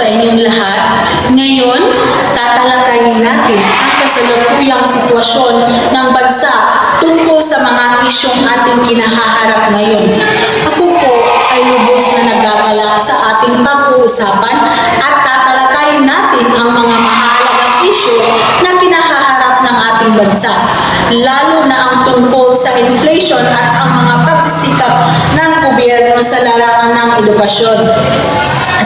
sa inyong lahat. Ngayon, tatalakayin natin ang kasalukuyang sitwasyon ng bansa tungkol sa mga isyong ating kinahaharap ngayon. Ako po ay lubos na nagagalak sa ating pag-uusapan at tatalakayin natin ang mga mahalagang isyu na kinahaharap ng ating bansa, lalo na ang tungkol sa inflation at ang mga pagsisikap ng gobyerno sa larangan ng edukasyon.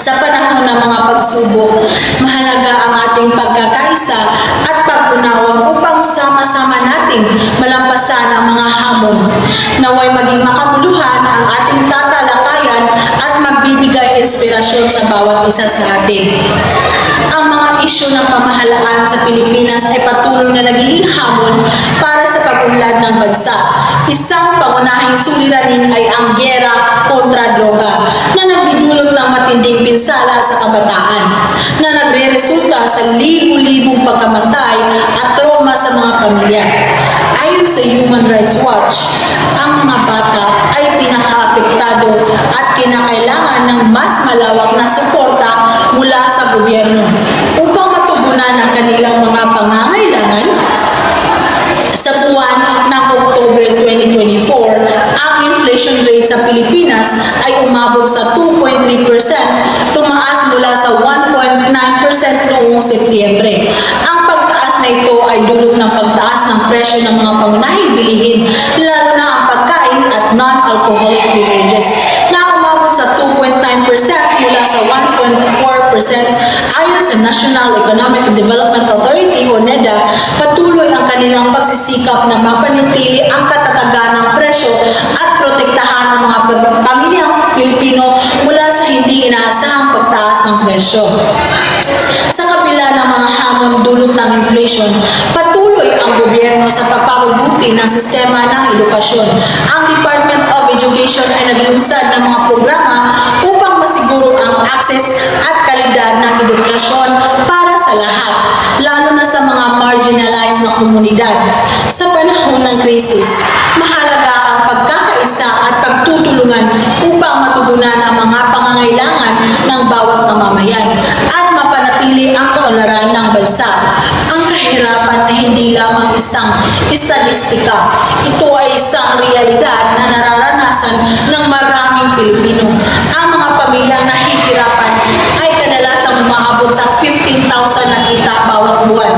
Sa panahon ng mga pagsubok, mahalaga ang ating pagkakaisa at pag-unawa upang sama-sama nating malampasan ang mga hamon. Naway maging makabuluhan ang ating tatalakayan at magbibigay inspirasyon sa bawat isa sa atin. Ang mga isyu ng pamahalaan sa Pilipinas ay patuloy na nagiging hamon para sa pag-unlad ng bansa. Isang pangunahing suliranin ay ang giyera kontra droga na nagdudulot ng matinding pinsala sa kabataan na nagre-resulta sa libu-libong pagkamatay at trauma sa mga pamilya. Ayon sa Human Rights Watch, ang mga bata ay pinakaapektado at kinakailangan ng mas malawak na suporta mula sa gobyerno upang matugunan ang kanilang mga pangangailangan. Sa buwan ng Oktubre 2024, ang inflation rate sa Pilipinas ay umabot sa 2.3%, tumaas mula sa 1.9% noong Setyembre. Ang pagtaas na ito ay dulot ng pagtaas ng presyo ng mga pangunahing bilihin, lalo na ang pagkain at non-alcoholic beverages, na umabot sa 2.9% mula sa 1.4%. Ayon sa National Economic Development Authority o NEDA, patuloy ang kanilang pagsisikap na mapanatili ang katatagan ng presyo at protektahan ang mga pamilyang Pilipino mula sa hindi inaasahang pagtaas ng presyo. Sa kabila ng mga hamon dulot ng inflation, patuloy ang gobyerno sa pagpapabuti ng sistema ng edukasyon. Ang Department of Education ay naglunsad ng mga programa upang masiguro ang access at kalidad ng edukasyon para sa lahat, lalo na sa mga marginalized na komunidad. Sa panahon ng krisis, mahalaga ang pagkakaisa at pagtutulungan upang matugunan ang mga pangangailangan ng bawat mamamayan at mapanatili ang kaunlaran ng bansa. Ang kahirapan ay hindi lamang isang estadistika. Ito ay isang realidad na nararanasan ng maraming Pilipino. Ang mga pamilyang nahihirapan ay kadalasang umaabot sa 15,000 na kita bawat buwan.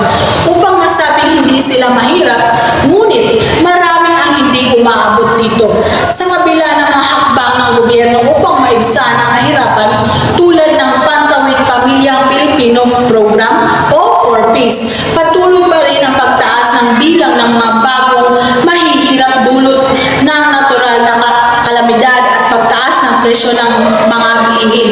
Upang masabing hindi sila mahirap, ngunit marami ang hindi umaabot dito. Sa kabila ng mga hakbang ng gobyerno upang maibsan ang kahirapan, tulad ng Pantawid Pamilyang Pilipino Program o 4Ps, patuloy pa rin ang pagtaas ng bilang ng mga bagong mahihirap dulot ng natural na kalamidad at pagtaas ng presyo ng mga bilihin.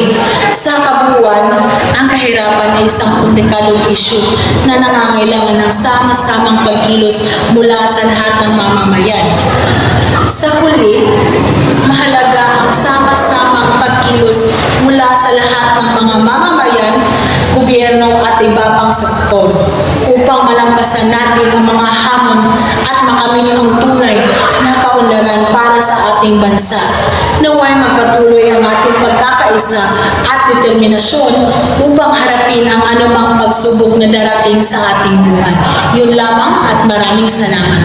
Sa kabuuan, ang kahirapan ay isang komplikadong issue na nangangailangan ng sama-samang pagkilos mula sa lahat ng mamamayan. Sa huli, mahalaga ang sama-samang pagkilos mula sa lahat ng mga mamamayan, gobyerno at iba pang sektor upang malampasan natin ang mga hamon at makamit ang tunay na kaunlaran para sa ating bansa. Naway magpatuloy ang ating pagkakaisa at determinasyon upang harapin ang anumang pagsubok na darating sa ating buhay. Yun lamang at maraming salamat.